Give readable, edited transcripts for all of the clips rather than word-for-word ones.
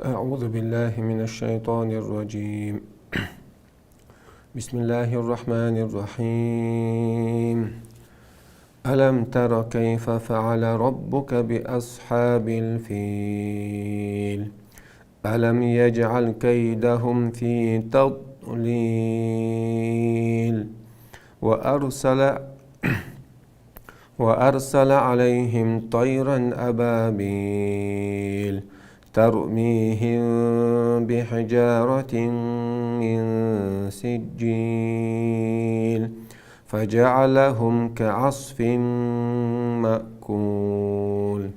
أعوذ بالله من الشيطان الرجيم. بسم الله الرحمن الرحيم. ألم تر كيف فعل ربك بأصحاب الفيل ألم يجعل كيدهم في تضليل وأرسل عليهم طيرا أبابيل ترميهم بحجارة من سجيل فجعلهم كعصف مأكول.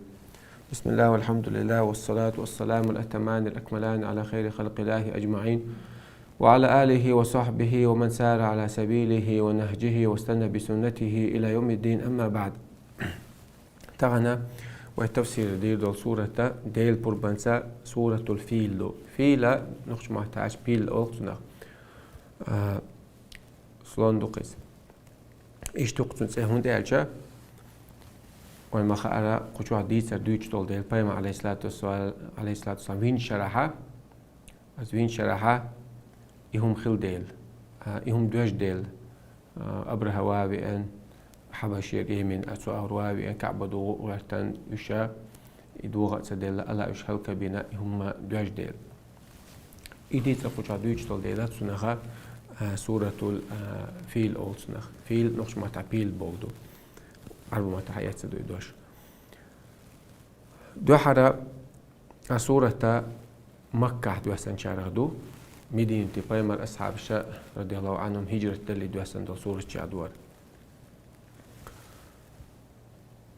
بسم الله والحمد لله والصلاة والسلام الأتمان الأكملان على خير خلق الله أجمعين وعلى آله وصحبه ومن سار على سبيله ونهجه واستنى بسنته إلى يوم الدين. أما بعد، تغنى والتفسير ديل سورة ديل بربنسا سورة الفيل فيل نخش محتاج بيل أوقتنا سلون دوقيس إيش تقصن سهون ديالجا وما خارا قشوا ديسر دويتش دول ديل بيما عليه الصلاة والسلام وين شرحة وين شرحة يهم خل ديل يهم دوج ديل أبرها وابئن حبشير يمين أسوأ روابي كعبة دو ورتن يشا يدوغ سدل الله يشهل كبينا هم دوج ديل إديت رفوجا دوج دول ديلات سنخا سورة الفيل أول سنخ فيل نخش ما تعبيل بودو عربو ما تحيات سدو دوش دو حرا سورة مكة دوسن شارغدو مدينة بيمر أصحاب الشاء رضي الله عنهم هجرة دل دوسن دو سورة شادوار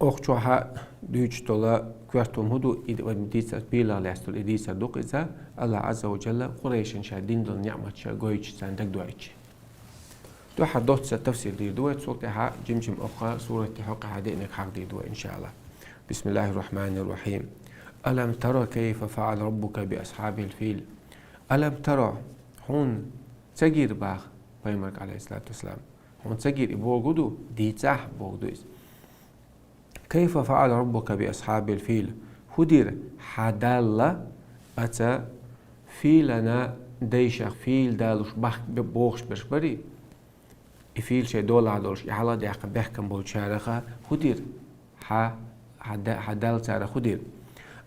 أخشوها دوش دولا كوارتهم هدو إديسة بيلا لاستول إديسة دوق إذا الله عز وجل قريشن شادين دل نعمة شاقويش ساندك دوائش دو حدوت ستفسير دي دوات سلطها جمجم أخرى سورة حق حدينك حق دي دوات إن شاء الله. بسم الله الرحمن الرحيم. ألم ترى كيف فعل ربك بأصحاب الفيل ألم ترى هون تجير باغ بيمرك عليه الصلاة والسلام هون تجير بوغدو دي تاح بوغدو كيف فعل ربك بأصحاب الفيل هدير حدال أتا فيلنا ديشخ فيل دالوش بخ بوغش برشبري إفيل شي دولا دولش يحلا ديق بحكم بولشارخة هدير حدال تارا هدير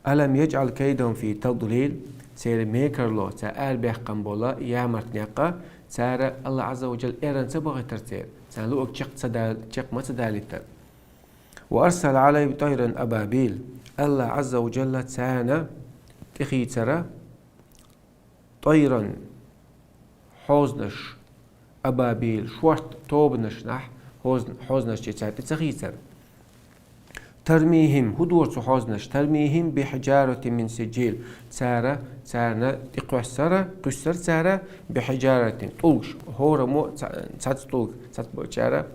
ألم يجعل كيدهم في تضليل سير ميكرلو تآل بحكم بولا يامرت نيقا تارا الله عز وجل إيران تبغي ترتير تان لوك تشق ما تداليتر وأرسل عليه طيرا أبابيل الله عز وجل تانا تخيترا طيرا حوزنش أبابيل شوارت توبنش نح حوزنش تخيتر ترميهم هدور حوزنش ترميهم بحجارة من سجيل تارا تقوسر قسر تارا بحجارة طولش هورا مو تطلق تارا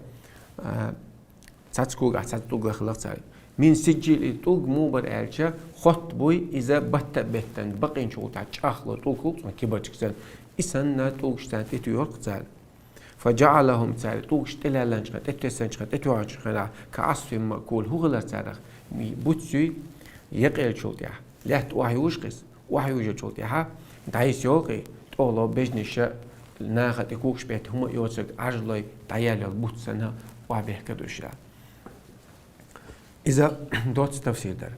تاتسكوغ خلق تاري من سجل طوق مو برالشا خط بوي إذا بتن بقين شو تاچاخلو طوق كبرتكسن إسنا طوق شتان تيور قتال فجعلهم تاري طوق شتلالنش تتسنش تتوعش كعصف مأكول هو غلر تارخ بوتسي يقل شو تاع لات واحد وشقس واحد وجه شو تاعها دايس يوقي طولو بجنش ناخد يكوكش بيت هم يوسك عجلي تعيال البوتسنها وعبيه كدوشلا إذا دوت تفسير در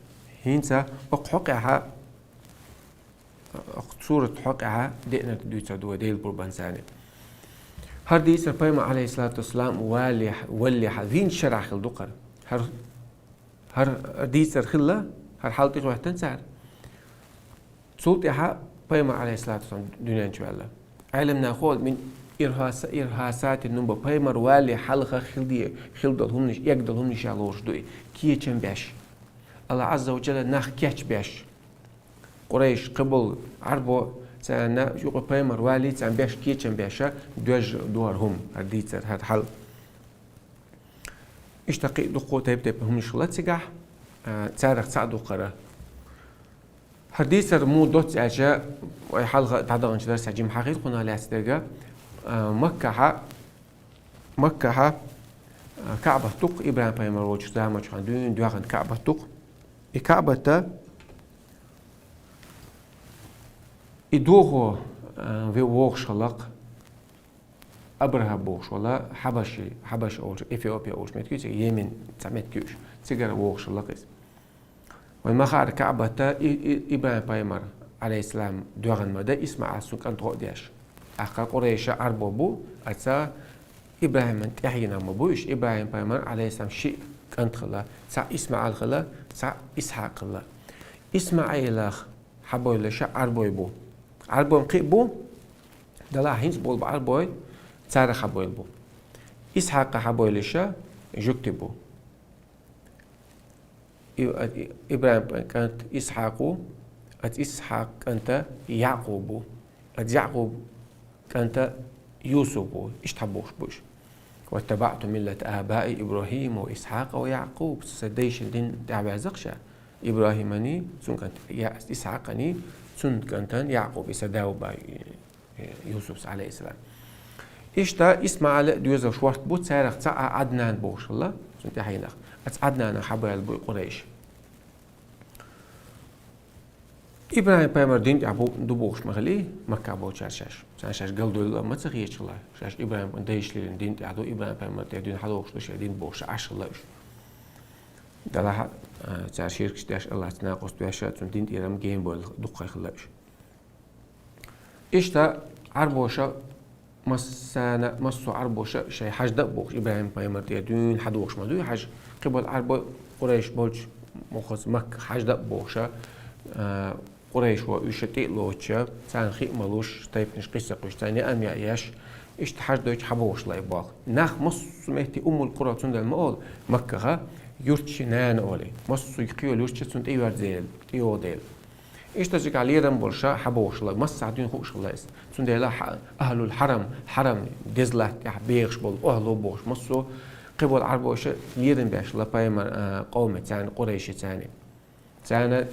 هينسا حقها صورة حقها دينا دوتسا دو ديل بربانساني هر ديسر بيما عليه الصلاة والسلام واللي حذين شرع خل دقر هر ديسر خلا هر حالتي روح تنسار صوتها بيما عليه الصلاة والسلام دنيا إن شاء الله علمنا خول من إرهاسات النوبة بيمر والي حلقة خلدهم نش يقدرهم نش على وجدوي كي يتشم باش الله عز وجل ناخ كيتش باش قريش قبل عربو تانا يقول بيمر والي تان باش كي يتشم باشا دوج دورهم هرديتر هاد حل اشتقي دقو تيب هم نشلت سجح تاريخ تعدو قرا هرديسر مو دوت أجا وحلقة تعدو انشدار سجيم حقيقنا لا استرجع مكة كعبة تق إبراهيم بيمر وجه زامج عندون دوغن كعبة تق كعبة إدوه في ووخ شلق أبرها بوش ولا حبش أولش إثيوبيا أولش متكيش يمن تعمد كيش تجار ووخ شلقيس والمخار كعبة إبراهيم بايمر عليه السلام دوغن مدى اسمع سوك أنت غوديش أخا قريش أربابو أتا إبراهيم من تحينا مبوش إبراهيم بايمر عليه السلام شيء كنت خلا سا إسماعيل خلا سا إسحاق خلا إسماعيل حبوي لشا أربوي بو أربوي قيبو دلا هينس بول بأربوي تاريخ حبوي بو إسحاق حبوي لشا جكتبو إبراهيم كانت إسحاق إسحاق كانت يعقوب يعقوب كانت يوسف اشتبوش بوش واتبعت ملة آبائي إبراهيم وإسحاق ويعقوب سديش الدين دعوة زقشة إبراهيمني سن كانت إسحاقني سن كانت يعقوب سداو باي يوسف عليه السلام إشتا إسماعيل دوزا شوارت بوت سارق تاع عدنان بوش الله سنت حينخ عدنان حبايل بو قريش إبراهيم بايمر دين أبو دبوش مغلي مكة أبو شاش قال دول ما تغييش الله شاش إبراهيم دايش لين دين أدو إبراهيم بايمر دين حدوش ليش دين بوش عش الله دلها شاشير كشتاش الله تناقص بيشات دين إيرام جيم بول دقة خلاش إشتا عربوشة مسانا مسو عربوشة شيء حاج دبوش إبراهيم بايمر دين حدوش ما دوي حاج قبل عرب قريش بولش مخص مك حاج دبوشة قريش ويشتي لوتشا تان خي ملوش طيب نش قصة قش تاني أم يعيش إيش تحاج دوش حبوش لا يباق ناخ مص مهتي القرى تند المقول مكة يرتش نان أولي مص يقيو يرتش تند أيوار زيل تيو ديل إيش تجيك عليه دم برشا حبوش لا مص عدين خوش الله إس تند لا أهل الحرم حرم دزلة يحبيغش بول أهلو بوش مصو قبل عربوش ليرن باش لا بايمر قومة تاني قريش تاني تانا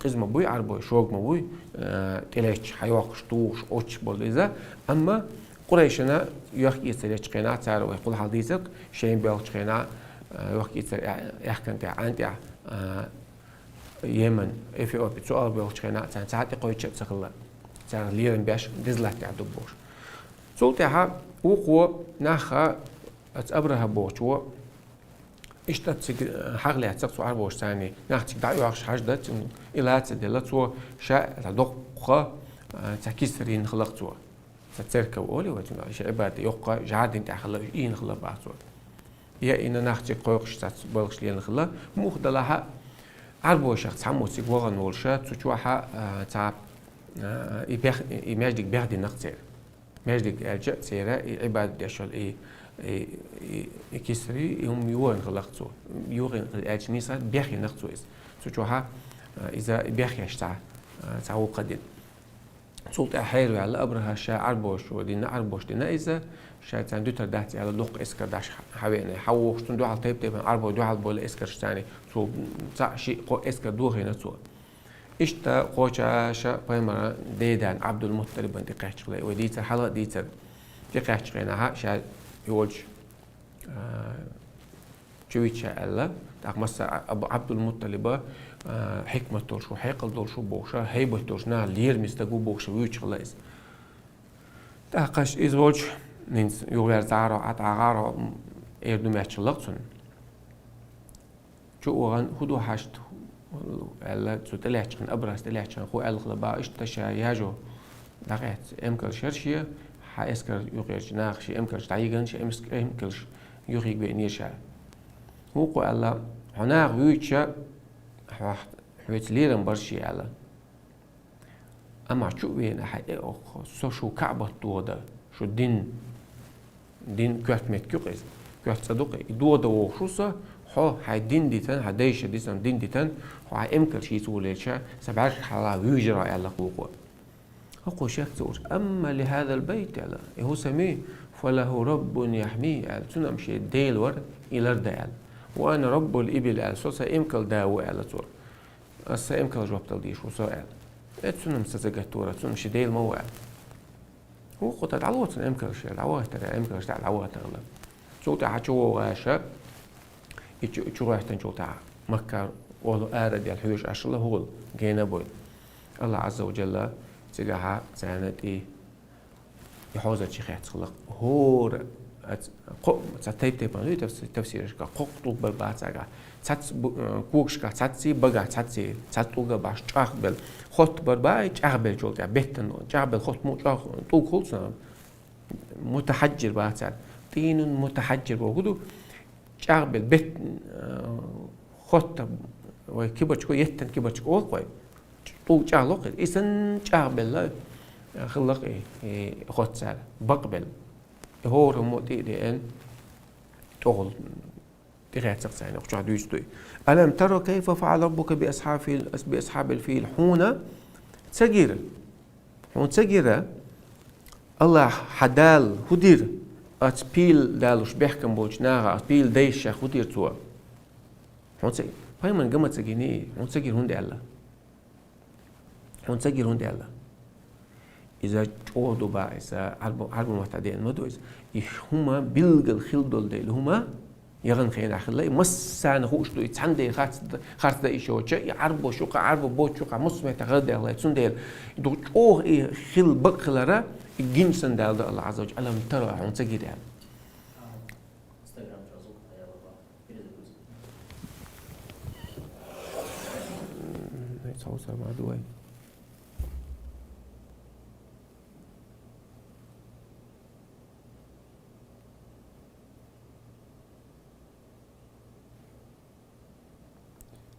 قزم بوي عربوي شوق مبوي تلاش حيوقش توش اوش بوليزا اما قريشنا يحكي يتلاش قناع تارو يقول حديثك شيء بيوقش قناع يحكي يحكي عن يمن اثيوبيا سؤال بيوقش قناع تان ساعات يقوي تشتغل تان ليرن باش دزلات تعدبوش سولتها وقو ناخا اتابرها بوش اشتت حقلي هتسقط عربوش ثاني نحتي دعوة عش حاجدت إلى تدلتوا شاء تدق تكسرين خلقتوا تترك وقولي وتنا شيء بعد يقع جعد انت خلق إين خلق بعثوا يا إن نحتي قوقش تبلغش لين خلق مخد لها عربوش تحمل سيقوغن والشات تشوحها تعب يماجدك بهدي نقصير ماجدك الجأ سيرة عباد يشل كسري يوم يورن خلقتو يورن الأجنيسة بيخي نقصو إس سوتشوها إذا بيخي أشتع تعو قدين سلطة حيرو على أبرها شا عربوش ودينا عربوش دينا إذا شا تان دوتر داتي على لوق إسكر داش حويني حووش تندو على طيب عربو دو على بول إسكر شتاني سو تاع شيء قو إسكر دوغي نتسو إشتا قوشا شا بايمرا ديدان عبد المطلب انتي قيحتشغلي وديتر حلقة ديتر دي قيحتشغيناها شا يولش شويتشا ألا تاق مسا أبو عبد المطلب حكمة تولشو حيقل دولشو بوشا هيبه تولشنا لير مستقو بوشا ويوش خلاص تاقش إزولش نينس يوغير زارو عطاغارو إردو ماشلقتون شو وغن هدو حاشت ألا تسو تلحشن أبرز تلحشن خو ألغلبا إشتشا ياجو دقيت إمكال شرشية حاسكر يوغيرش ناخشي إمكالش تعيقنش إمكالش يوغيق بإنيشا هو قو ألا هناك ويوتشا حويت ليرن برشي ألا أما شو بين حقيقة شو كعبة دودا شو دين كوات متكوكيز كوات صدوقي دودا وشوسا هو هاي دين ديتان هدايش ديتان دين ديتان هو هاي إمكالش يتوليشا سبعش حلا ويجرى ألا قوقو هو شاك تقول أما لهذا البيت على هو سميه فله رب يحميه على تنمشي ديل ور إلى الدال وأنا رب الإبل على سوسا إمكال داوي على تور أسا إمكال جواب تلديش وسائل تنم سزجتورة تنمشي ديل موال هو قطع العوات إمكال شيء العوات ترى إمكال شيء العوات تغلب صوت عشوا غاشة يشوا يحتاجوا تاع مكة ولو أرد الحيوش عش الله هو جينا بوي الله عز وجل تجاها زانت يحوزر شي خيات خلق هور تايب تايب ما تفسيرش قق طوق بالباتساga تات كوكشكا تاتسي بغا تاتسي تاتوغا باش چاخبل خط برباي چاخبل جولغا بيتن چاخبل خط مو چاخ طوق خلصنا متحجر باتسا تين متحجر بوغدو چاخبل بيت خط وكيبچكو يتن كيبچكو اوقوي طوق چاخلوق اسن چاخبل خلق خط سال بقبل هور موتي دي ان تغل تغيرت سقساني وقت عدو يجدوي ألم ترى كيف فعل ربك بأصحاب الفيل حون تسجير حون تسجير الله حدال هدير أتبيل دالوش بيحكم بولش ناغا أتبيل ديش هدير توا حون تسجير فهي من قمت تسجيني حون تسجير هون دي الله حون تسجير هون دي الله إذا جودوا بقى إذا عربوا معتدين ما دويس هما بيلقى الخلدول دي هما يغن خينا خلي مسان خوش دو يتعندي خارت دا إيشو جاي عربو شوقا عربو بوت شوقا مسمى تغدي الله يتسون ديل دو جوه خل بقلرا الجنسن دال الله عز وجل ألم ترى عن تجي دال يتصوصر مع دوي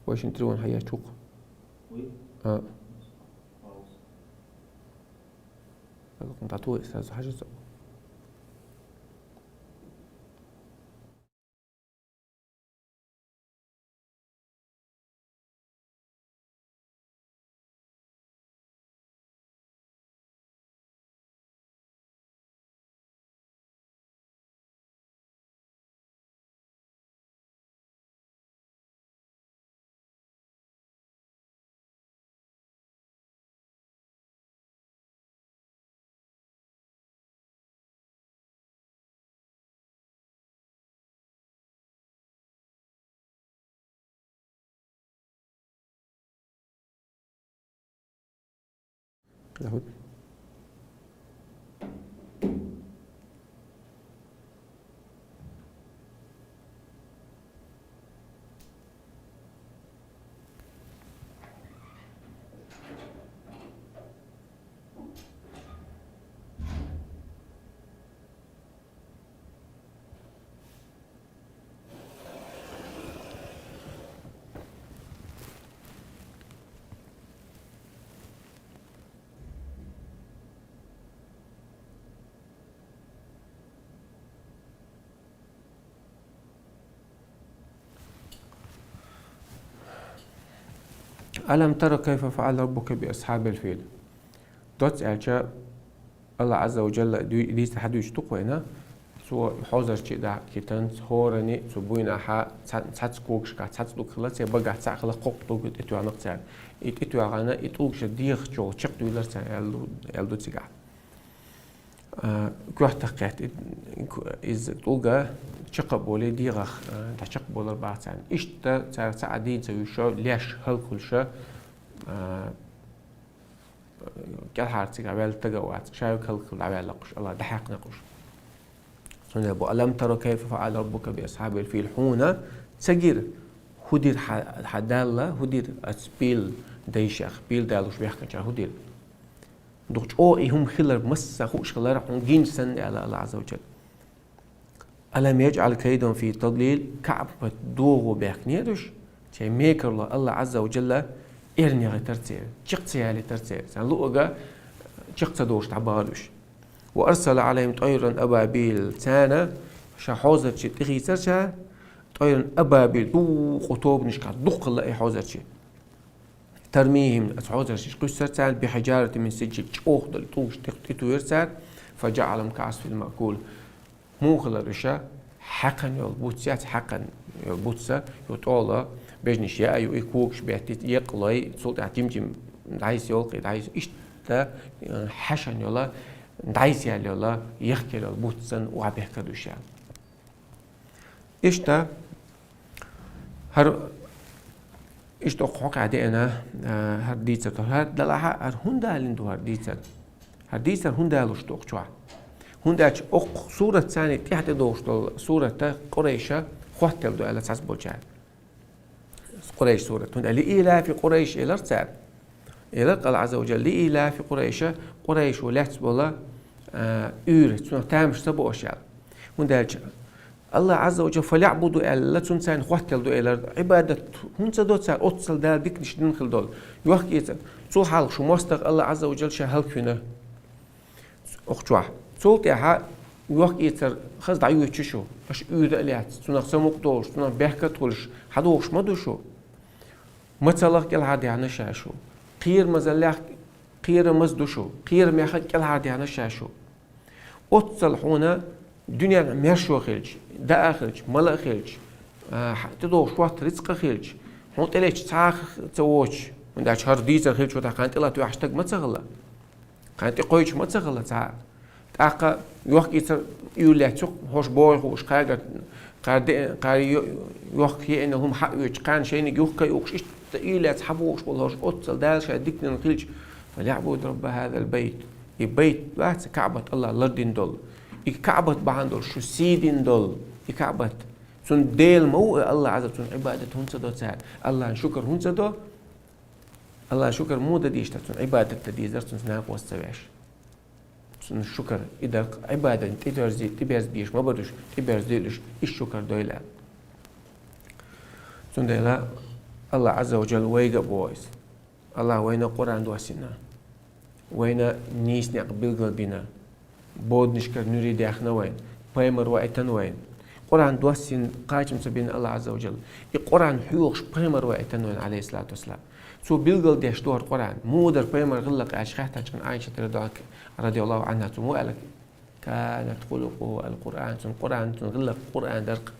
واش نترون حياة شوق كنت عطوه استاذ حاجة سوا يهود ألم ترى كيف فعل ربك بأصحاب الفيل دوت ألشا الله عز وجل ديس حدو يشتقوا هنا سو حوزر شيء ده كتن هورني سو بوينا ح تاتسكوكش كاتسدو خلاص يبقى تاخلا قوق دوغ اتو عنق تاع اتو عنا اتوكش ديخ جو تشق دولار تاع يلدو تيغا كوحت قات إز توجا شق بولي ديغ تشق بولر بعثان إشتا تعدين زي شو ليش هل كل شيء كالحارتي عبال تجاوات شايف هل كل عبال لقش الله دحق نقش سنة أبو ألم ترى كيف فعل ربك بأصحاب الفيل حونا تجير هدير حدالة هدير أسبيل ديشخ بيل دالوش بيحكي جا هدير دوش أو إهم خلر مسا خوش خلر عن جنسن على الله عز وجل ألم يجعل كيدهم في تضليل كعب دوغو بيحكنيدوش تي ميكر الله عز وجل إرني غي ترتير شقتي على ترتير سان لوغا شقت دوش تعبالوش وأرسل عليهم طيرا أبابيل تانا شحوزر شي تغي سرشا طيرا أبابيل دو خطوب نشكا دوق الله حوزر شي ترميهم أتحوزر شي قصر تان بحجارة من سجل شوخ دل توش تقتيتو يرسال فجعلهم كعصف المأكول مو خلال رشا حقا يلبوتسات حقا يلبوتسا يطولة بجنش يا أيو إيكوكش بيعتيت يقلي صوت اعتمجم دعيس يلقي دعيس إشتا حشن يلا دعيس يلا يحكي يلبوتسن وعبيحكا دوشان إشتا هر اشتوق حق عدينا هرديتر هر دلها هر هندا لندو هرديتر هندا لشتوق شوا هندا أق صورة ثانية تحت دوشتل صورة قريشة خوتل دو على أساس بولجان قريش صورة هندا لإيلاف قريش إلى رتار إلى قال عز وجل لإيلاف قريش ولات بولا أورت سنة تامش سبو أشياء هندا الله عز وجل فليعبدوا إلا تنسان خوتل دو إلى عبادة هنسا دو تسار أتصل دال ديكنش دنخل دول يوحكي يتسان سو حال شو مستق الله عز وجل شهل كنا أخشوه سولت يا يوحكي يتسار خز دعيو تششو أش أود إليات سنة سموك دولش سنة بيحكة تولش حدوش مدوشو مثلا كل هادي عنا شاشو قير مزلح قير مزدوشو قير ميخد كل هادي عنا شاشو أتصل هنا دنيا ميرشو خيلج دا خيلج ملا خيلج تدوش وقت رزق خيلج هون تليش تاخ تووش من داش هرديز خيلج وتا كانت لا تو هاشتاج ما تسغلا كانت قويش ما تسغلا تاع تاقا يوحكي يولي تسوق هوش بوي هوش قاعد يوحكي انهم حق يتقان شيء يوحكي يوكش يولي تحبوش والهوش اوتصل دالش ديكن خيلج فليعبد رب هذا البيت البيت بات كعبة الله لردين دول كعبة بعندول شو سيدين دول كعبة سن ديل مو الله عز وجل عبادة هنسا دو تسال الله شكر هنسا دو الله شكر مو ديش تسن عبادة تدي زر سن ناق وستويش سن شكر إذا عبادة تبرزي تبرز ديش ما بدوش تبرز ديلش الشكر دويلا سن ديلا الله عز وجل ويجا بويس الله وين القرآن دوسنا وين نيس نقبل قلبنا بود نشكر نريد احنا وين بايمر وقتن وين قرآن دوسين قايم سبين الله عز وجل القرآن حيوش بايمر وقتن وين عليه الصلاة والسلام سو بيلقل ديش دور قرآن مودر بايمر غلق عشخاتها كان عايشة رضي الله عنها مو قالك كانت خلقه القرآن سن قرآن غلق قرآن درق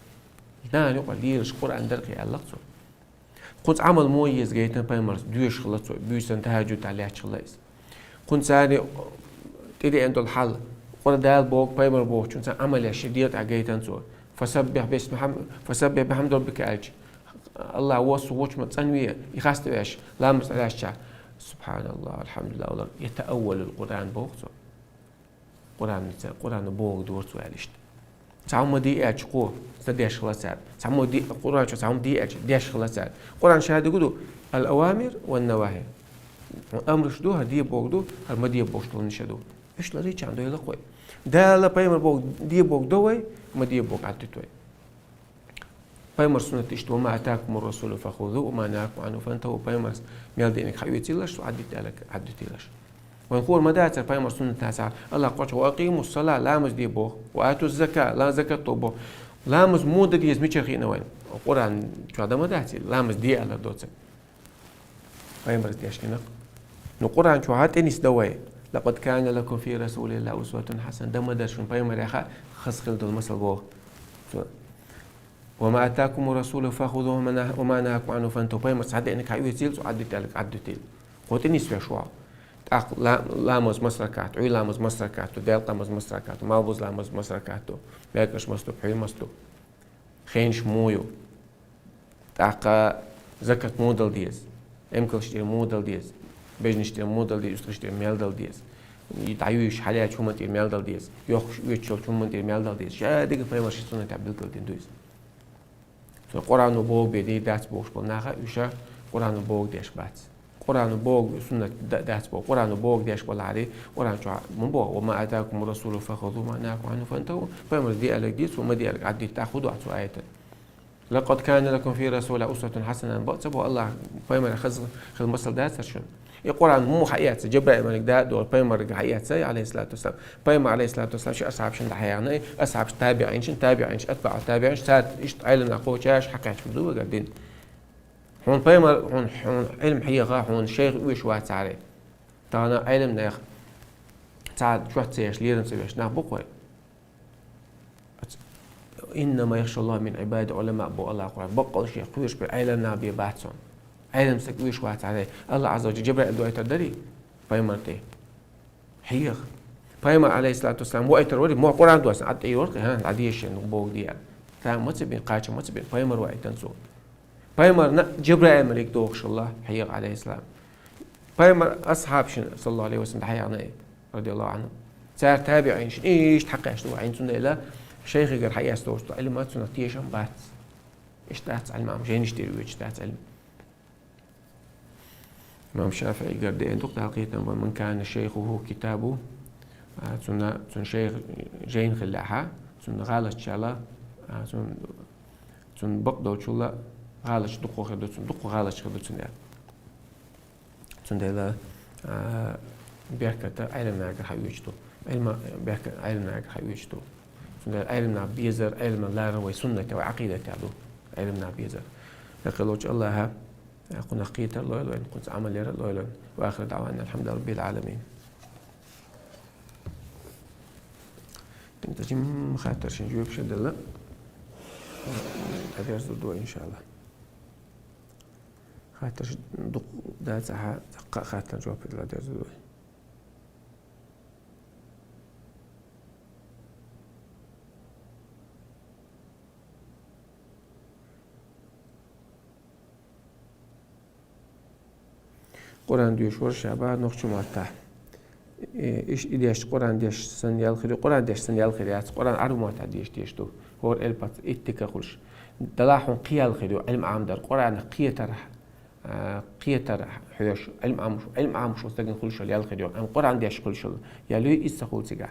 لا يقول ديرش قرآن درق يعلقته كنت عمل مويز جيتنا بايمر دوش خلصو بيسن تهاجد عليه شخلص كنت ساني تدي عند الحل قرآن دال بوك بايمر بوك شو عمل شديد عجيتن سو فسبح بحمد ربك ألج الله وصوش متسنوية يخاست بيش لا مسألة سبحان الله الحمد لله والله يتأول القرآن بوك سو قرآن بوك دور سو عليشت تعم دي أج قو تديش خلاصات تعم دي قرآن شو تعم دي أج ديش خلاصات قرآن شهادة قدو الأوامر والنواهي أمر شدو هدي بوك دو هالمدي بوك شلون نشدو إيش لريش عنده يلقوي ده لا بايمر بوك دي بوك دوي مدي بوك عتتوي بايمر سنة اشتو ما أتاكم الرسول فخذوه وما نهاكم عنه فانتهوا بايمر ميال دينك حيوتي لش وعدت لك عدتي لش ونقول مداتر بايمر سنة تاسع الله قوش وأقيموا الصلاة لامز دي بوك وآتوا الزكاة لا زكاة طوبو لامز مودة دي يزميش خينا وين القرآن شو هذا مداتي لامز دي على دوتك بايمر ديش كنا القرآن شو هات إنيس دوي لقد كان لكم في رسول الله أسوة حسنة ده مدرش من بايمر يا خا خص خلد المثل بوه وما أتاكم الرسول فخذوه وما نهاكم عنه فانتهوا بايمر سعد إنك حيوتيل وعدت لك عدتيل قلت إنيس في شو لامز مسركات عي لامز مسركات ديل قامز مسركات مالبوز لامز مسركات بيكش مستوب حي مستوب خينش مويو تاق زكاة مودل ديز امكل شتير مودل ديز بيجنشتير مودل ديز يشتري ميلدل ديز يتعيش حالات شو منتي ميلدل ديز يخش يتشل شو منتي ميلدل ديز شادق فايمر شي سنة تعبدل كل ديز القرآن وبوق بيدي دات بوش بالناخا يشا قرآن وبوق ديش بات قرآن وبوق سنة دات بوق قرآن وبوق ديش بالعادي قرآن شو من بوق وما أتاكم الرسول فخذوه ما نهاكم عنه فانتهوا فايمر دي ألك ديز وما دي ألك عدي تاخذوا عتو آية لقد كان لكم في رسول أسوة حسنة بقى الله فايمر خذ مثل دات شنو القرآن مو حقيقة جبرائيل ملك ده دور بايمر حقيقة عليه الصلاة والسلام بايمر عليه الصلاة والسلام شو أصحاب شن حيانا أصحاب تابعين شن تابعين أتباع تابعين سات إيش علم نقول شاش حكاش بدو قاعدين هون بايمر هون علم حقيقة هون شيخ ويش واحد عليه تانا علم ناخ تعال شو تسيش ليرن سويش ناخ بقوي إنما يخشى الله من عباد علماء بو الله قرآن بقول شيء قويش بعلم نبي بحثون علم سكويش واحد عليه الله عز وجل جبرائيل دو يتدري بايمر تي حيخ بايمر عليه الصلاة والسلام وقتر وري مو قرآن دوس عد أي ورقة ها عديش نبوق ديال تام ما تبين قاش ما تبين بايمر وقتن سو بايمر جبرائيل ملك دوخش الله حيق عليه السلام بايمر أصحاب صلى الله عليه وسلم حيانا رضي الله عنه صار تابعين إيش تحقق شو عين سنة لا شيخ يقر حياة استوست علمات سنة تيشان بات إيش تحت علم عم جين يشتري ويش تحت علم إمام الشافعي قال دي أنتو تلقيت من كان شيخه كتابه سنة شيخ جين خلاها سنة غالش شالا سنة بقدو شولا غالش دقو خدو سنة دقو غالش خدو سنة لا بيحكي علم ناقر حيوجتو علم بيحكي علم ناقر حيوجتو سنة علم ناب بيزر علم لا روي سنة وعقيدة تعدو علم ناب بيزر يقولوش الله قلنا قيت الله لوين قلت عمل يرى الله لوين وآخر دعوانا الحمد لله رب العالمين انت جيم خاطر شنجوب شد الله هذا يرزق إن شاء الله خاطر دق ده ساعة خاطر جواب الله يرزق قرآن ديش ورشابا نخشو ماتا إيش إديش قرآن ديش سنيال خير قرآن ديش سنيال خير يا قرآن عرب ماتا ديش تو هو البات إتكا خلش دلاحون قيال خير علم عام در قرآن قيتر حيوش علم عام شو استجن خلش يال خير أم قرآن ديش خلش يالوي إستخول سجع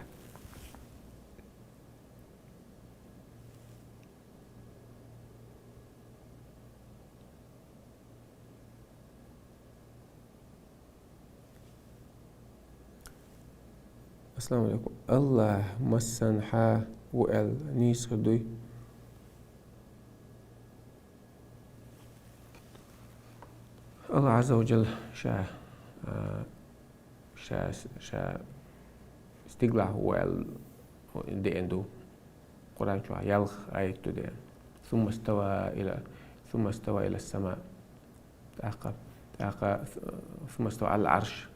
السلام عليكم الله مسن حا وال نيس خدوي الله عز وجل شا استقلع وال دي اندو قرآن شو يلخ آية دي ثم استوى إلى السماء ثم استوى على العرش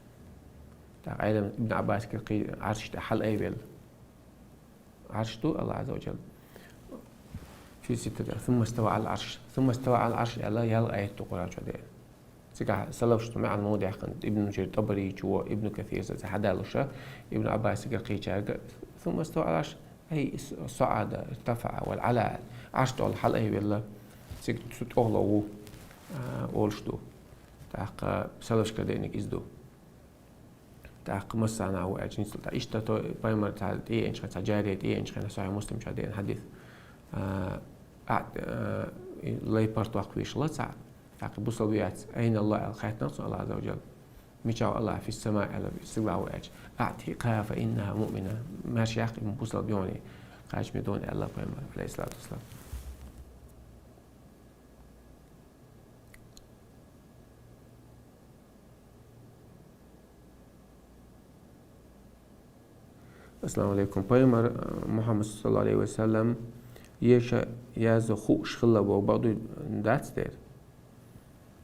علم ابن عباس كي عرش حل أيبل عرشته الله عز وجل في ستة ثم استوى على العرش الله يلا آية القرآن شو ده سكع سلوش مع الموضع عند ابن جرير طبري جوا ابن كثير حدالوشة ابن عباس كي ثم استوى على العرش أي صعد ارتفع والعلاء عرشته الحل أيبل سكت أغلو أولشتو تاق سلوش كدينك إزدو تاق مسانا وأجنس تا إشتى بايمر تا إيه إنش خا جارية إيه إنش خا صحيح مسلم شادين حديث لا يبرتو أقويش الله ساعة تاق بوصليات أين الله الخيط نص الله عز وجل ميشاو الله في السماء على استقبال وأج أعتقها فإنها مؤمنة ماشي يحكي من بوصل بيوني خارج بدون الله بايمر عليه الصلاة والسلام السلام عليكم بايمر محمد صلى الله عليه وسلم يشا يازو خوش خلا وبعض that's there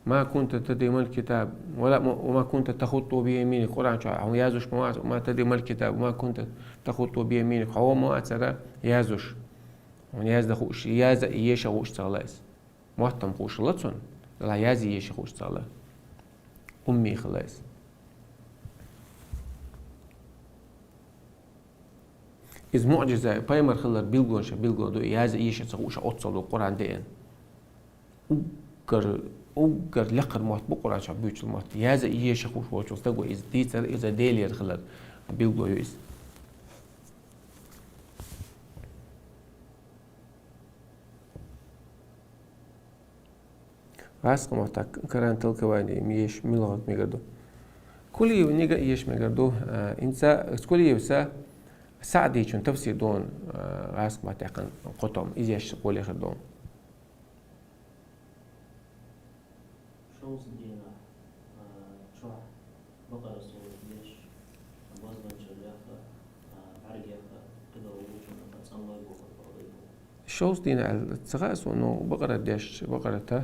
ما كنت تدري ما الكتاب وما كنت تخط بيمينك قرآن شو هو يازوش ما تدري ما الكتاب وما كنت تخط بيمينك هو ما أترى يازوش ونياز ده خوش ياز يشا خوش صلاص مهتم خوش لطن لا يازي يشا خوش صلاة أمي خلاص إذ معجزة بايمر خلر بيلغون دو ياز إيش تسويش أتصلوا قرآن دين أوجر لقر موت بقرآن شو بيوتش الموت ياز إيش خوش واتش استقوا إذ ديتر إذا ديلير خلر بيلغون يوز راس قمتك كران تلقواني ميش ملغت ميقدو كلي ونيجا إيش ميقدو إنسا كلي يوسا سعدي شون تفسير دون راسك ما تقن قطم إيش قولي خدون شوز دينا شو بقرة صور ليش باز بنشر ياخا عرق ياخا كده ووجهنا تصنع يبغى شوز دينا التغاس إنه بقرة ديش بقرته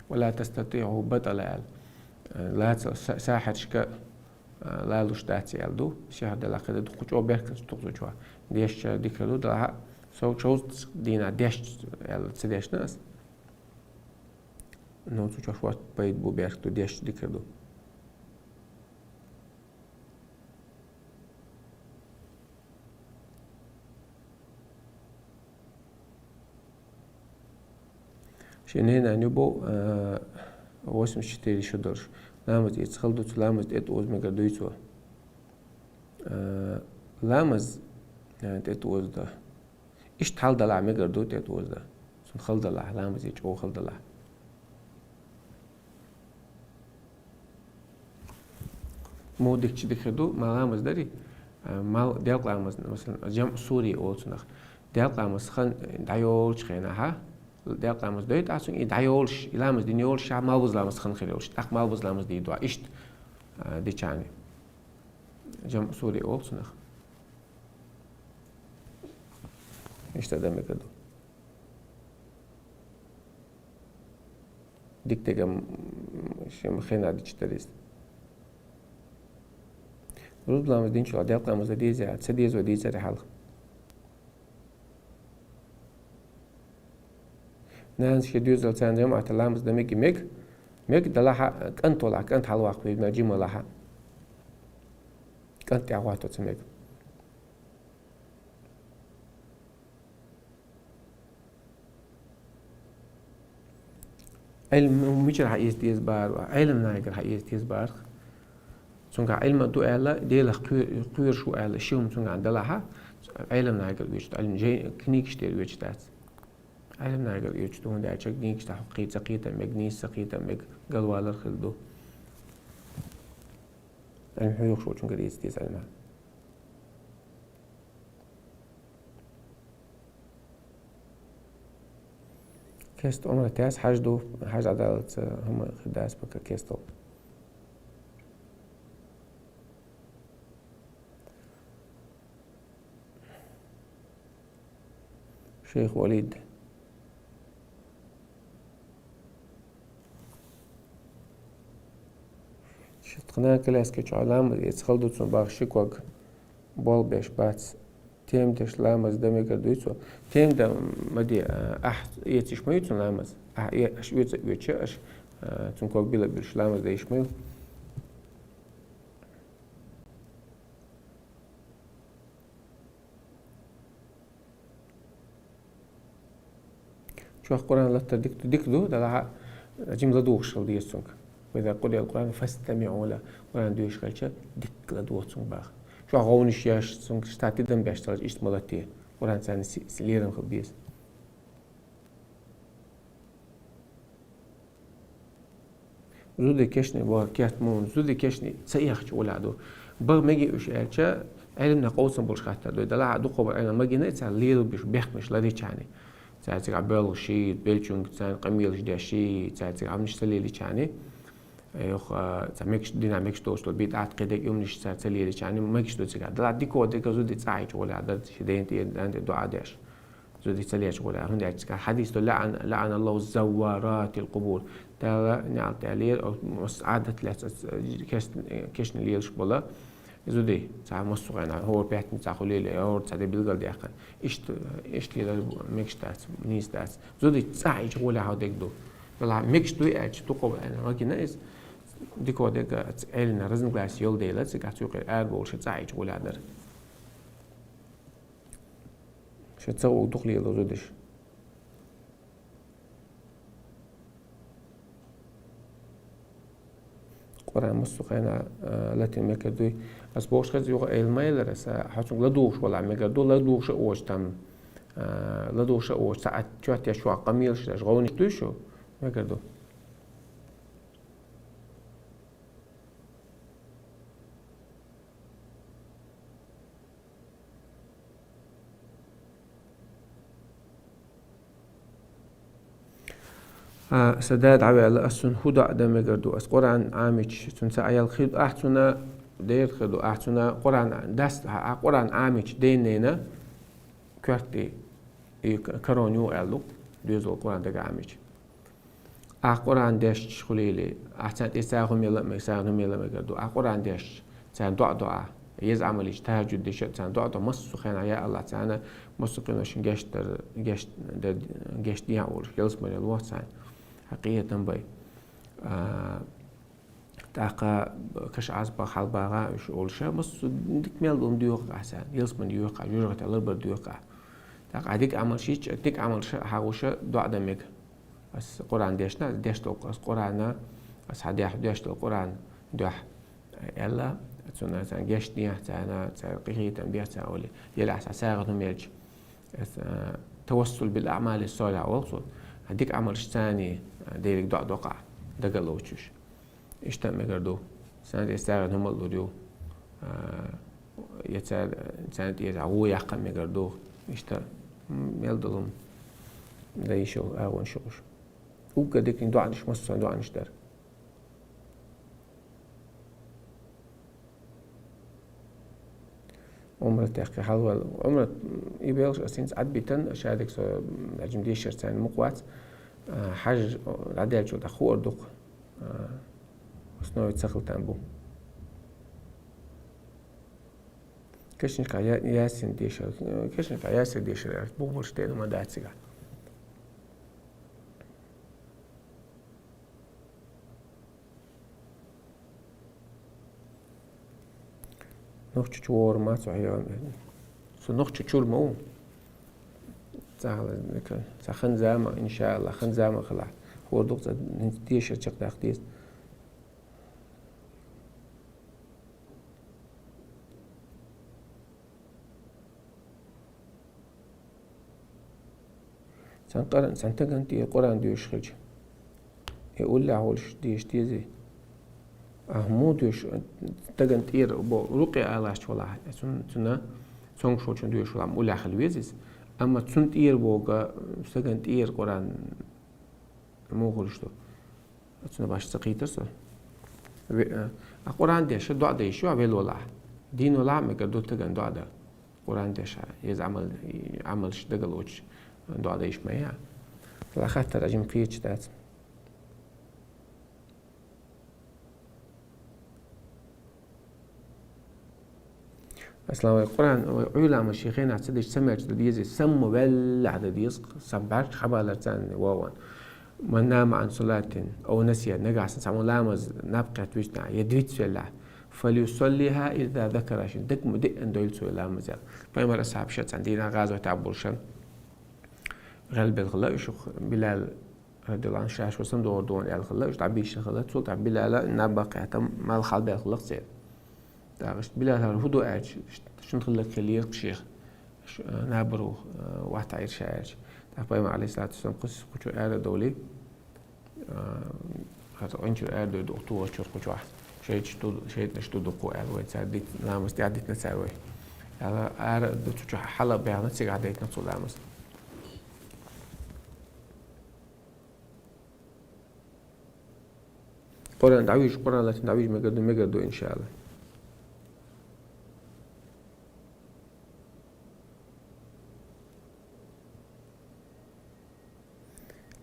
ولا تستطيعوا بطل لا ساحر شكا لا لوش داتي يالدو شهر دلا خد دقوش أو بيرك تقطع ديش ديكلو دلا So chose dina desh el sedeshnas. No tu chashwat paid bu berk tu desh dikerdu. شنهنا نبو 84 شدرش لامز يتخلدو لامز ات اوز مگر دويتو لامز ات اوز ده ايش تحل دلع مگر دو ات اوز ده سن خل دلع لامز يچ او خل دلع مو ديكچ ديكدو ما لامز داري ما ديق لامز مثلا جمع سوري اولسنخ ديق لامز خن دايول خينا ها ديق لامز دويت اسون اي دايولش لامز دي نيولش مالبز لامز خن خيلوش اخ مالبز لامز دي دو ايش دي چاني جمع سوري اولسنخ ايش ده مكدو ديك تيجا شيم خينا دي چتريست روز لامز دين شو ديق لامز دي زي تسديز ودي زي حال نانس شديوز لسان جمع لامز ده ميك ميك دلها كنت ولا كنت حال واقف ما جيم ولا كنت اعواتو تسميك علم مش راح يستيز بار علم نايجر راح يستيز بار سونغا علم دو الا ديل قير شو الا شوم سونغا عندها علم نايجر ويش علم جي كنيكش دير ويش تاع علم نايجر ويش تو هندا تكنيكش تاع حقيقه سقيته مغنيس سقيته مغ قلوالر خلدو علم حيوق شو سونغا يستيز علم كيست عمر تاس حاجدو حاجة عدالة هم خداس بك كيستو شيخ وليد شفت قناة كلاس كيش علام يتخلدو تسون باغ شكوك بول بيش باتس تيم دش لامز دمي قدويتو تيم دا مدي يتش ميتون لامز اش ويتش تنكوك بيلا بيش لامز دا يشميو شو القرآن لا ديكدو دا جيم لدوش ودي يسونك وإذا قرئ القرآن فاستمعوا له قرآن دوش خلشة ديك لدوتسون باغ شو غونش ياش سونك شتاتي دم بيشتغل إيش ملاتي قرآن سان سليرن خبيز زودي كشني بار كيات مون زودي كشني سيخش ولا دو بار مجي إيش ألشة علمنا قوسن بولش خاطر دو دلها دو قبر أنا مجي نتسع ليرو بيش بيخمش لدي تاني تاعتك عبال شيء بيلشونك تاع قميل جدا شيء تاعتك عمش سليلي تاني يخ تمكش ديناميكش توصل بيت عاد قدك يوم نش تسلي لي يعني ماكش توصل هذا ديكو ديك زودي تصايج ولا هذا شدين تي عند دعاء داش زودي تسليش ولا هندي حديث لعن الله الزوارات القبور ترى نعم تعليل او مساعدة كشن ليش بلا زودي تاع مسوغنا هو بيت تاع خليل او تاع بيلقى دي اخر ايش لي ميكش تاع نيس تاع زودي تصايج ولا هذاك دو طلع ميكش توي اتش تقوى انا ما كنايس ديكو ديك علنا رزن glass يول ديلا تسقط يقول اربول شتايج ولا در شتسو دخلي لو زودش قرا مسوقنا لاتين مكدوي اس بوش خز يو الميل رس حتون لدوش ولا مكدو لدوش اوش تم لدوش اوش ساعات جات يا شو قميل شش غوني توشو مكدو سداد عوي على أسن هدا دم يقردو أس قرآن عامش تنسى عيال خيد أحسنا دير خيدو أحسنا قرآن دست قرآن عامش دينينا كرتي كرونيو ألو ديزو قرآن دقا عامش قرآن داش خليلي أحسن تساهم يلا مكساهم يلا مقردو قرآن داش سان دعاء يز عمل تهجد ديش تان دعاء مص خينا يا الله تعالى مص قناش جشت دي أول جلس من الوقت سان حقيقة بي تاقا كش عزبا حلبا إيش أول شيء مص ديك ميل دون ديوقع سان جلس من ديوقع جورة الأربع ديوقع تاقا عديك عمل شيء ديك عمل شيء حاوش دعاء دمك بس قرآن ديشنا ديشتو قرآن بس حديح ديشتو القرآن دوح يلا تسونا تان جشتني تانا تقيه تنبيه تاولي يلا ساغتهم يرج توصل بالأعمال الصالحة وصل هديك عمل ثاني ديرك دع دقع دقلوتش اشتم مقردو سنة يستاغتهم الله ديو يتسال سنة يتعوي يحقا مقردو اشتم يلدلهم دا يشغل اغوان شغل وقا ديك دعا نش مصر دعا نش دار عمرة تحقي حلوة عمرة يبيلش أسينس عدبيتن أشارك سو أجمدي شرطان مقوات حاج العدال شو تخو أردوق وسنو يتسخل تنبو كشنك ياسين ديشر كشنك ياسر ديشر بوغل شتين وما داعت سيقا نوخ تشور ما صحيح سو نوخ تشور مو سهل سخن زامة إن شاء الله خن زامة خلاص هو دكتور نتيجة شق تحديث سنقرن سنتقن تي قرآن ديوش خرج يقول لي عولش ديش تيزي أهمودش تجن تير رقي علاش ولا تنا سون شو تشون ديوش ولا ولا خلويزس أما تون تير بوجا تجن تير قرآن مو خلشتو تنا باش تقيترس القرآن ديش دعاء ديش شو عمل ولا دين ولا مقدو تجن دعاء ده قرآن ديش يز عمل شدقلوش دعاء ديش ما يعني لا خاطر أجيم فيش تات أصلا القرآن علماء الشيخين عتدش سمع جديد سموا بل عدد يسق سبعك حبالة تاني واوان من نام عن صلاة أو نسي نقع سنسامو لامز نبقى توجنا يدويت سؤال فليصليها إذا ذكر شن دك مدئ أن دويل سؤال لامز فإما الأصحاب شات عندنا غازوة تعبرشان غلب الغلاء يشوخ بلال رضي الله عنه شاش وسم دور دون الغلاء يش تعبيش الغلاء تسول تعب بلال نبقى يتم ما الخلب الغلاء تصير تعرفت بلال هالهدو أج شن خلك كلير شيخ نابرو واحد عير شاعر تعرف بيما عليه الصلاة والسلام قصة كتو آل دولي هذا أنشر آل دكتور وشر كتو واحد شيء نشتو دقو آل ويتساعدت نامس تعدت نساوي هذا آل دكتور حلا بيعنا تسيق عديت نصو لامس قرآن دعويش قرآن لا تدعويش مقدو إن شاء الله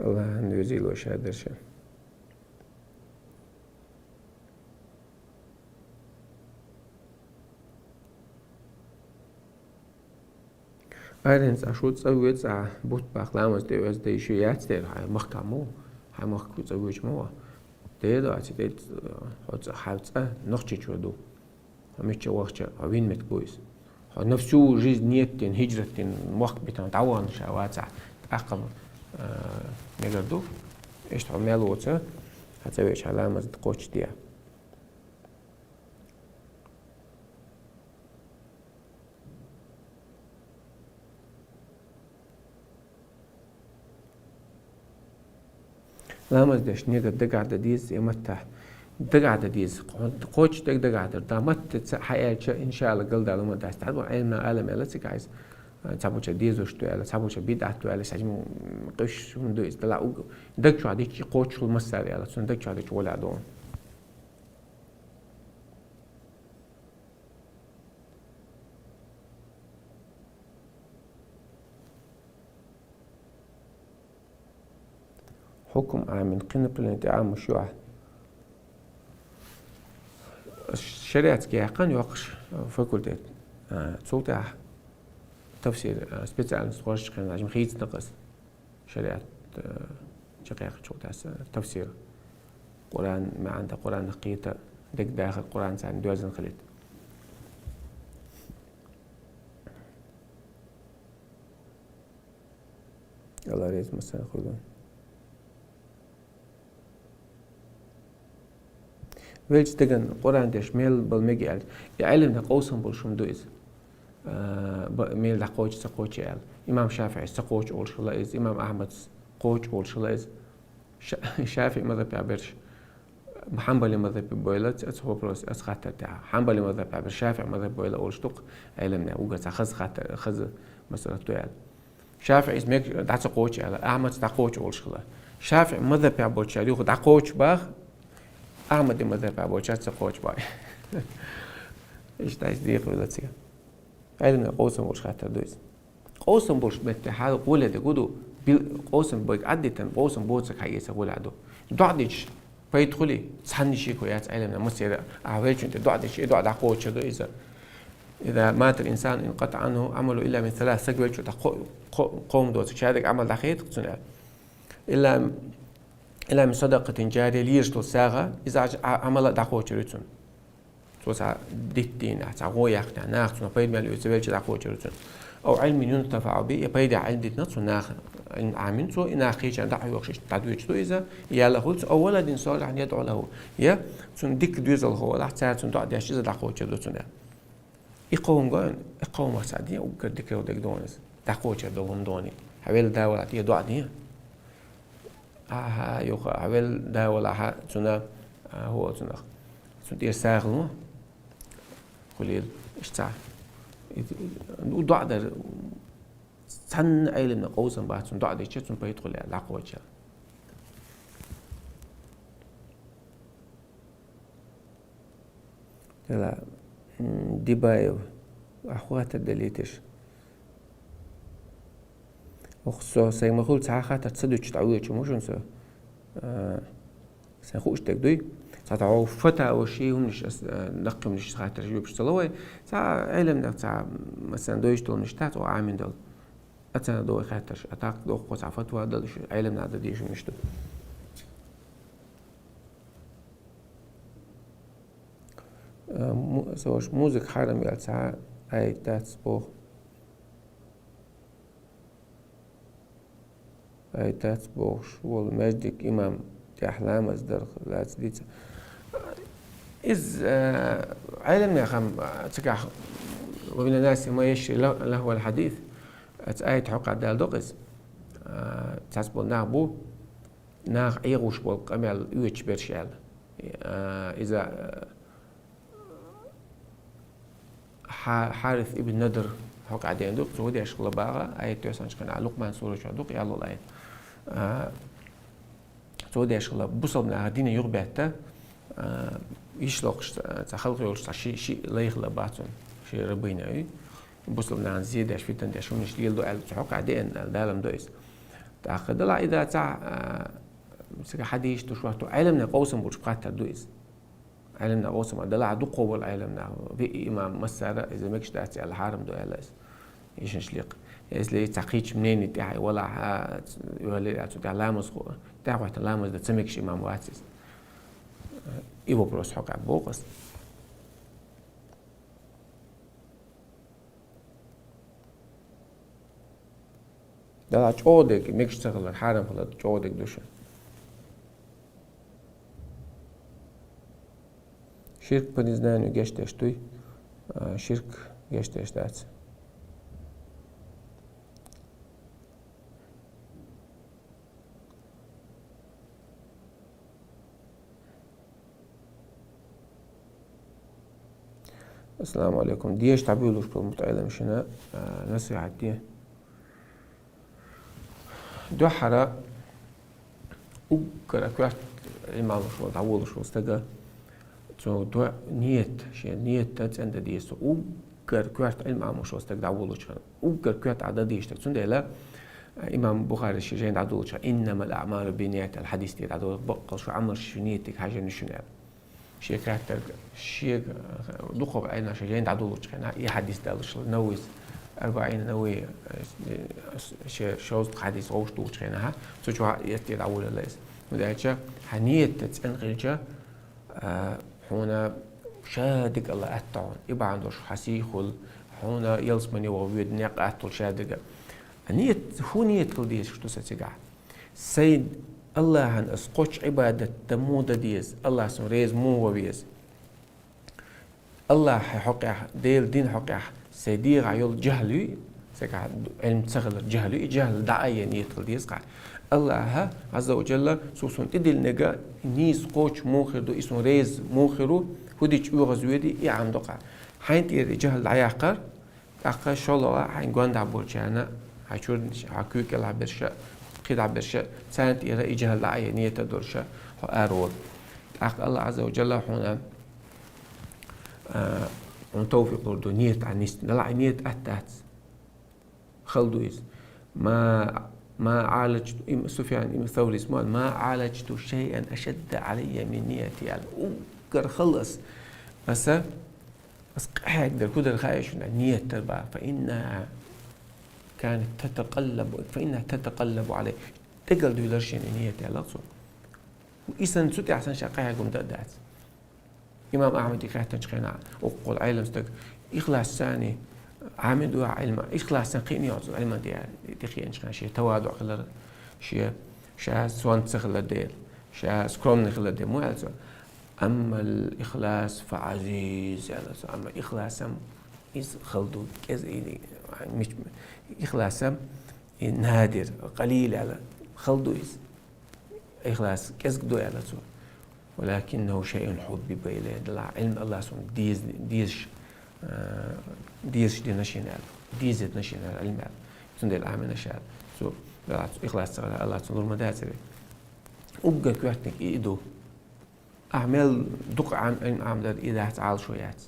الله يزيل وشادر شان أيرنس أشوت سويت ساعة بوت باخلامس دي أز دي شيات دي هاي مخكمو هاي مخكو سويش مو دي دو أتي دي حوت حالت نخشي شودو هميش وقت وين متبويس نفسو جيز نيتين هجرتين وقت بتاعن تعوان شوات ساعة أقل مقدو إيش تعمل وتر هتسويش علامة تقوش ديا لامز داش نيجا دقعدة ديز يمتح دقعدة ديز قوش دقعدة دامت حياة إن شاء الله قلدا لما داس تعبوا علمنا عالم إلتك عايز تعبوا ديزو شتو على تعبوا بيدعتو على سجمو قش من دو إستلا دقشو عديك قوش المسار على سن دقشو عديك ولا دون حكم عام من قنب الانتعام مشروع الشريعة كيحقن يوقش فاكولتات صوتها تفسير سبيتال سخوش كان عجم خيط نقص شريعة شقيق صوتها تفسير قرآن ما عنده قرآن نقيته دك داخل قرآن سان دوزن خليت الله ريز مثلا خذون ويلش تجن قرآن تشمل بالمجي يعلم نقوسهم بالشم دويز ميل دقوش سقوش يعل إمام شافعي سقوش أول شلائز إمام أحمد قوش أول شلائز شافعي ماذا بيعبرش حنبلي ماذا بيبويلت أتصور بروس أسخاتر تاع حنبلي ماذا بيعبر شافعي ماذا بيبويل أول شتوق علمنا وقت خز خاتر خز مسألة تويل شافعي اسمك دعس قوش يعل أحمد دقوش أول شلائز شافعي ماذا بيعبرش ياخد دقوش باخ أحمد ماذا بيعبرش سقوش باي إيش تعيش دقيقة ولا تسير علمنا قوسم برش خاطر دويس قوسم برش بتحال قولة دقودو قوسم بيك عدتن قوسم بوتسك حيسا قول عدو دعدش بيدخلي تصحني شي كويات علمنا مسيرة أعوالش انت دعدش دعد عقوش دو إذا مات الإنسان انقطع عنه عمله إلا من ثلاث سقوش قوم دوتك شهادك عمل دخيت قصنا إلا من صدقة جارية ليرشتو ساغة إذا عمل دقوش ريتون توسع ديتين عتعوي يخنا ناخذ نبيد مال يسوي شيء دقوش ريتون أو علم ينتفع به يبيد علم ديت نص ناخ عامين سو ناخيش عند عيوقش تعدويش تو إذا يلا هولت أو ولد صالح يدعو له يا سون ديك دويزل هو لا حتى سون دعاء داش إذا دقوش ريتون يقوم قان يقوم سعدي أو كردك ودك دونس دقوش دوون دوني حويل دا ولا تي دعاء دي يوخ حويل دا ولا ح سون هو سون سون دير ساغلو قليل اشتاع ودع در سن علم قوسم بعد سن دع ديش سن بيدخل على قوتش لا ديبايو أخوات الدليتش وخصوصا سيما خلت ساعة خاطر تصدق تعويض شو مش نسا سنخوش تكدوي ساعة فتى أو شيء هم مش نقم مش خاطر جيب بشتلوه ساعة علمنا ساعة مثلا دويش دول مش تات أو عامين دول أتنا دوي خاطر أتاك دو قوس عفتوى دول علمنا هذا ديش مش دول سواش موزك حرم يال ساعة أي تاتس بوخ أي تاتس بوخ والمجدك إمام أحلام أصدر لا تديت إذ علمنا خم تكح ومن الناس ما يشري له الحديث أتأيد حق عدال دقز تحسب نعبو ناغ عيغوش بالقمل يوش برشال إذا حارث ابن ندر حق عدين دوق سعودي أشغل باغا آية توسان شكنا لقمان سورة شعدوق يالله الآية سعودي أشغل بصلنا هدينا يغبعتا يشلقش تخلق يولش شيء لا يخلق بعضهم شيء ربينا أي بصلنا عن زيادة شوي تندي شو نشتغل دو على حق عدين الدالم دويس تأخذ لا إذا تاع مسك حديش تشوفته علمنا قوسم برش قات دويس علمنا قوسم دلع عدو قوة علمنا في إمام مسارة إذا ماكش داتي على الحرم دو علاس إيش نشلق إذا تعقيش منين تاعي ولا يولي تاع لامس تاع واحد لامس ده تسمكش إمام واتس إيوه بروس حق عبوقس ده جودك ماكش تشتغل الحرم ولا جودك دوشن شرك بنزنان جشتش توي شرك جشتش دات السلام عليكم ديش تعبيلوش بالمتعلم شنا نصيحة دي دو حرا وكرا كرات إمام شو تعولو شو استجا تو دو نيت شيء نيت تاتس ديستو وكر كرات إمام شو استجا تعولو شو وكر كرات عدد يشتك تندي لا إمام بخاري الشيء عدولو شو إنما الأعمال بالنيات الحديث دي عدولو بقى شو عمر شو نيتك حاجة نشنال شيء كاتر شيء دخول عنا شيء عدو وجهنا يحدث دالش نويس 40 نوي شوز حديث أوش وجهنا سوى يستير أول ليس ودايتشا حنية تتنقلجا هنا شادق الله أتعون يبقى عندوش حسيخل هنا يلسمني وويد نيق أتول شادق نية هو نية كل ديس شو تسجع سيد الله عن اسقوش عبادة تمودة ديز الله سم ريز مو وبيز الله حقه ديل دين حقه سيدير عيول جهلي سكع علم تسغل جهلي جهل دعاية نية كل ديز قاع الله عز وجل سوسون تدل نجا نيس قوش موخر دو اسم ريز موخرو هديش أوغزويدي يعم دقع حين تير جهل عياقر أقا شلوا حين قاند عبورجانا هشور هكوك العبرشة قيد عبرشة سانت إلى إجهل لعية نية درشة أرول أق الله عز وجل هنا توفيق دو نية عنيست نلع نية أتات خلدويز ما عالجت سفيان إم ثوري اسمه ما عالجت شيئا أشد علي من نيتي يعني أقدر خلص بس أقدر كده الخايش من النية تربع فإنها كانت تتقلب عليه تقل دولارشين نيتي على صو وإذا سوتي أحسن شقاها قم دقدات إمام أحمد يكاتن شقينا وقول علم استك إخلاص ثاني عامد علم إخلاص ثاني يعطي علم دي تخيل شقنا شيء تواضع خلر شيء سوان تخلر ديل سكرون خلر ديل مو هذا أما الإخلاص فعزيز يعني أما إخلاص خلدو كذا مش إخلاص نادر قليل على خلدو إخلاص كذا دو على سو ولكنه شيء حبب إليه دلع علم الله سون ديز دي نشينال ديزت نشينال علم تندل عام نشال سو إخلاص الله تنظر مداتري أبقى كواتك إيدو أعمل دق عام در إذا تعال شويات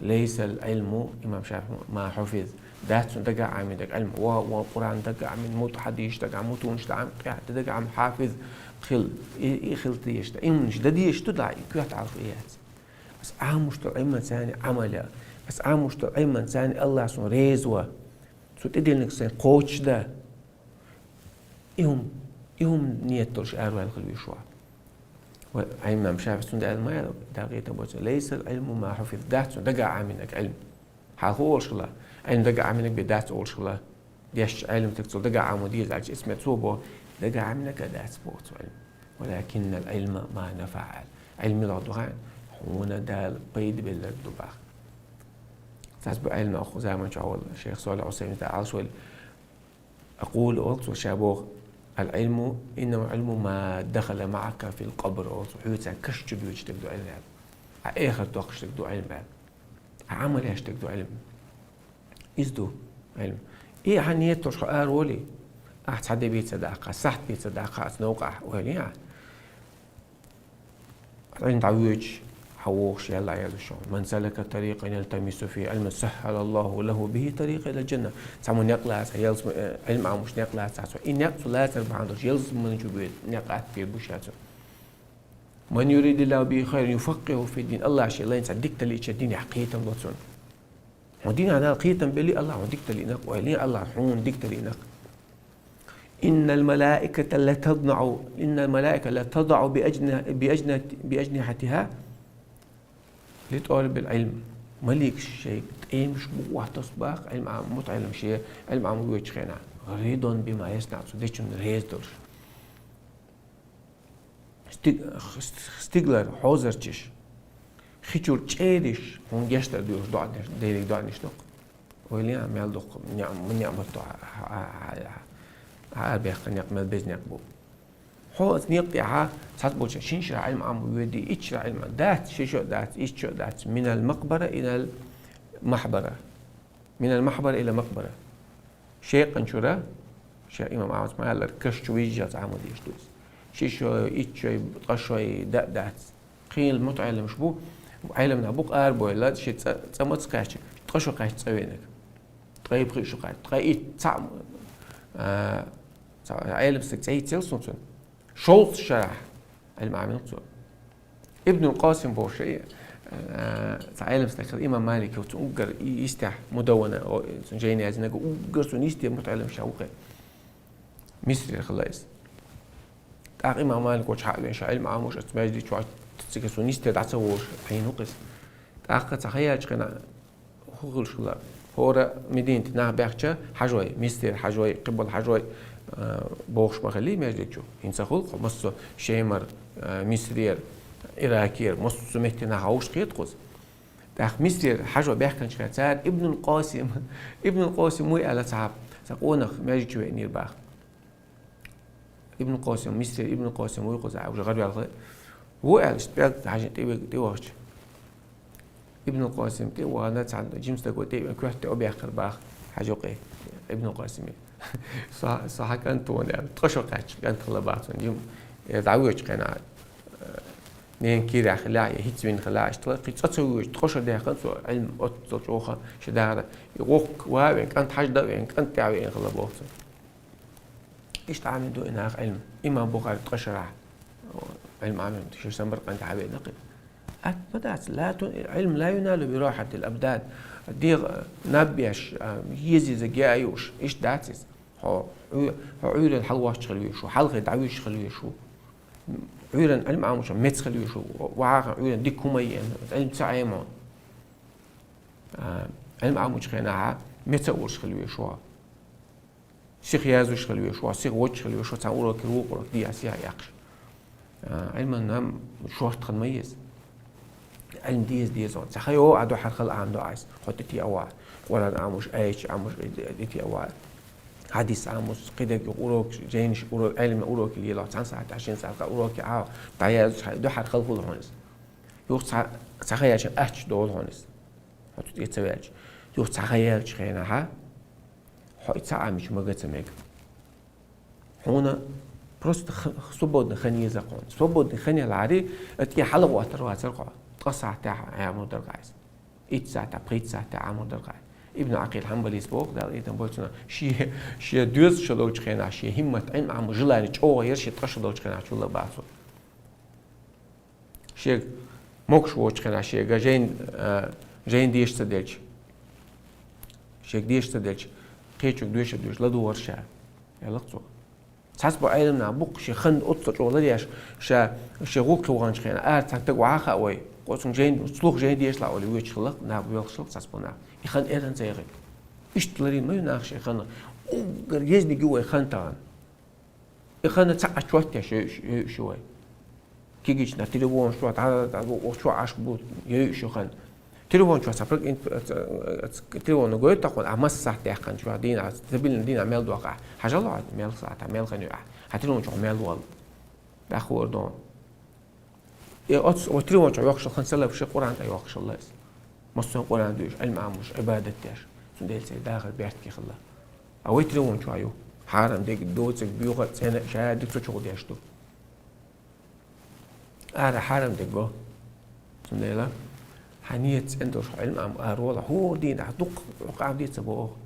ليس العلم إمام شافعي ما حفظ دات دقع عام دق علم وقرآن دقع من موت حديش دقع موتونش دقع عم حافظ خل خل تيش إمش دديش تدعي كوات عارف إيات بس عام مشتر علم ثاني عمله بس عام مشتر علم ثاني الله سون ريزوا سو تدل نكسين قوتش ده إهم نية ترش أروان خلوي شوى وإمام شافعي سند علم دقيقة بوجه ليس العلم ما حفظ دات دقع عامنك علم هو الشغلة علم دقع عامنك بدات أول شغلة ديش علم تكتب دقع عموديز على اسمه صوبه دقع عامنك دات بوت علم ولكن العلم ما نفعل علم العضوان هنا دال قيد بالدباغ تسبب علم أخو زي ما شاء الشيخ صالح عثيمين تعال سؤال أقول أوكس شابوه العلم إنما علم ما دخل معك في القبر أو حيوتا كش تبيوش تقدو علم آخر توقش تقدو علم عمل إيش تقدو علم إزدو علم إيه حنيت ترشق ولي أحد حد بيت صداقة سحت بيت صداقة أتنوقع وهلي عند عويج حووش يلا يا شو من سلك طريقا يلتمس فيه علما سهل الله له به طريق الى الجنه سامو نقلاس يلزم علم او مش نقلاس ان يقتل لا تربح عندك يلزم من جبيت نقات في بوشات من يريد الله به خير يفقهه في الدين الله شيء الله يصدق تلي الدين حقيقه لوتون ودين انا حقيقه بلي الله وديك تلي نق ولي الله حون ديك تلي نق إن الملائكة لا تضع بأجنحتها لطالب العلم مليك شيء تقيم مش بوح تصباح علم عام متعلم شيء علم عام ويش خينا ريدون بما يصنع سوديشن ريزدور ستيغلر حوزرتش خيشور تشيدش هون جشتر ديوش ديريك دعنيش دوق ويلي عم يالدوق من يعملتو بيخ نقمل بيزنق بو حوز نقطع تطبوش شنشر علم عم ويدي إيش علم دات شو دات إيش شو دات من المقبرة إلى المحبرة من المحبرة إلى مقبرة شيء قنشرة شيء إمام عاوز ما يلا كش شو يجات عمود يشتوس شو إيش شو قشوي دات خيل متعلم شبو علم نبوق أربو لا شيء تسمت كاش تقشو كاش تسوينك تغيب خيشو كاش تغيب تعم علم سكتي تلصنتون شولت شرح علم عامل نقطة ابن القاسم بوشي تعلم استخدم إمام مالك وتنقر يستح مدونة أو جيني عايزين نقول قرص ونيستي متعلم شوقي مصري خلاص تاق إمام مالك وش حق إن شاء علم عاموش أتماجدي شو تسكت ونيستي دعسوش حين نقص تاق تخيل شقنا هو شلا هو مدينة ناه بيحكي حجوي مصري حجوي قبل حجوي بوخش مخلي ماجدي شو ينسخول مصر شيمر مصري إراكير مصر سمعتنا هاوش قيد قوس تاخ مصر حاجة بيحكي شخصيات ابن القاسم مو على صعب سقونخ ماجي شوي نير باخ ابن القاسم مصر ابن القاسم مو يقص عاوز غربي على هو على اشتباك حاجة تيوهش ابن القاسم تيوه أنا تعال جيمس تقول تيوه كل واحد أبي آخر باخ حاجة قي ابن القاسم صح كانت وانا تقشر قاتش كانت خلبات جيم دعويش قناع نين كيرا خلاعي هيت بين خلاعي اشتغل تسوي تخشر ده خنسو علم أتوقع شدارة يروق وين كانت حاجة ده وين كانت تعوي خلا بوصل إيش تعمل دو إنها علم إما بقى تقشر علم عامل تشير سمر كانت عبي نقل بدأت لا علم لا ينال براحة الأبدان دي نبيش يزي زجايوش إيش داتس هو عيل الحلوة تخليه شو حلقة دعويش تخليه شو عيران علم عاموش ميت خليه شو وعاق عيران ديك كوميين علم سعيمون علم عاموش خيناها ميت أورش خليه شو سيخ يازوش خليه شو سيخ وجه خليه شو تعورك روقك دي أسيها يقش علم نام شو تخميز علم ديز on تخيو عدو حرخل عنده عايز حطيتي أوعى ولا عاموش أيش عاموش ديتي أوعى حديث عاموس قيدك أوروك جينش أوروك علم أوروك اللي لا 10 ساعات 20 ساعة أوروك عاو تعيش دو حد خلق الهونس يوخ تخيل شيء أحش دول هونس هتو يتسويش يوخ تخيل شيء هنا ها حيت ساعة مش ما قلت سمعك هنا بروست صبود خنية زقون صبود خنية العادي تي حلقة وتروى ترقع تقصع تاع عمر درقايس إيت ساعة بريت ساعة عمر درقايس ابن عقيل حنبلي سبوق دال إيتن بولتنا شي دوز شلوج خينا شي همة علم عم جلاني تشوه يرشي تقشلوج خينا شو الله بعثو شي موكش ووج خينا شي جين ديش تدلج شي ديش تدلج قيتشوك دوش لدو ورشا يلقصو تحسبو علمنا بوق شي خند أطلع شو لديش شي غوك وانش خينا تاكتك وعاخا وي قوسون جين سلوخ جين ديش لا ولي ويش خلق ناب ويلخلق تحسبو ناب يخن إيران زيغي إشتلرين ما يناخش يخن أوغر يزني جوا يخن تان يخن تسعة شوية شوي كيجيش نتليفون شوية هذا وشو عاش بود يشو خن تليفون شوية سافرك إنت تليفون نقول تقول أمس ساعة تأخن شوية دينا تبين دينا ميل دوقع حاجة الله عاد ميل ساعة ميل خنيو هتليفون شو ميل وال بأخور دون وتليفون شو يوقش خن سلا بشي قرآن يوقش الله مصون قرآن دوش علم عاموش عبادة تاش سنديل سي داخل بيحت كي خلا أو يتلون شو عيو حارم ديك دوتك بيوغت سنة شهادة ديك شو ديشتو حارم ديك بو سنديلا حنيت عندوش علم عام أرولا هو دين عدق وقع ديت سبوه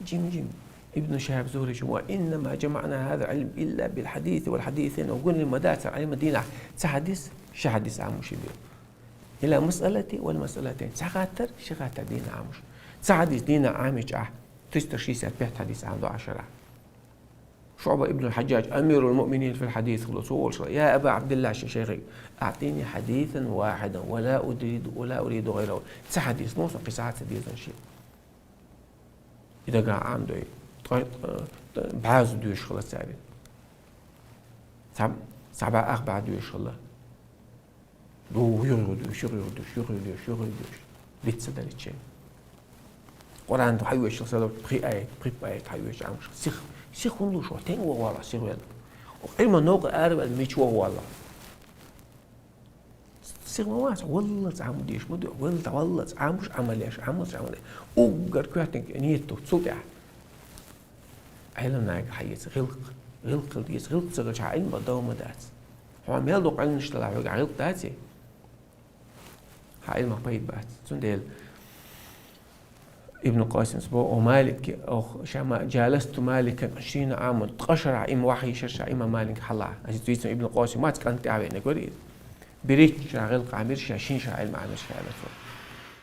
جيم ابن شهاب زهري شو إنما جمعنا هذا العلم إلا بالحديث والحديثين وقلنا المدارس علم الدين تحدث شحدث عاموش بيه إلى مسألتي والمسألتين سخاتر شخاتر دين عامش سعديس دين عامش تسترشيسات بيت حديث عنده 10 شعبة ابن الحجاج أمير المؤمنين في الحديث خلصول يا أبا عبد الله شيخي أعطيني حديثا واحدا ولا أريد غيره سحديث موسى قصات حديثا شيء إذا قاع عنده بعاز دوش خلاص سعيد سبعة أخبع دوش خلاص دو يغدوش ليتس دالتشين قرآن دو حيوش صلوا بخي آيات حيوش عامش سيخ ونلو شو تين والله سيخ ولا وعلم النوق أرب الميش والله سيخ مواس والله تعمل ديش مدو والله تعمش عمليش عمل وقر كواتك نيتو تصدع علم نايك حيس غلق ديس غلق سرج علم بدوم دات هو عم يلدق علم نشتغل على غلق داتي علم بيت بعد سنديل ابن قاسم سبو ومالك أو شما جالست مالكا 20 عاما تقشر عم وحي شرش عم مالك حلا أجد ابن قاسم ما تكنت تعبين نقول بريت شاغل قامر شاشين شاعل معامر شاعل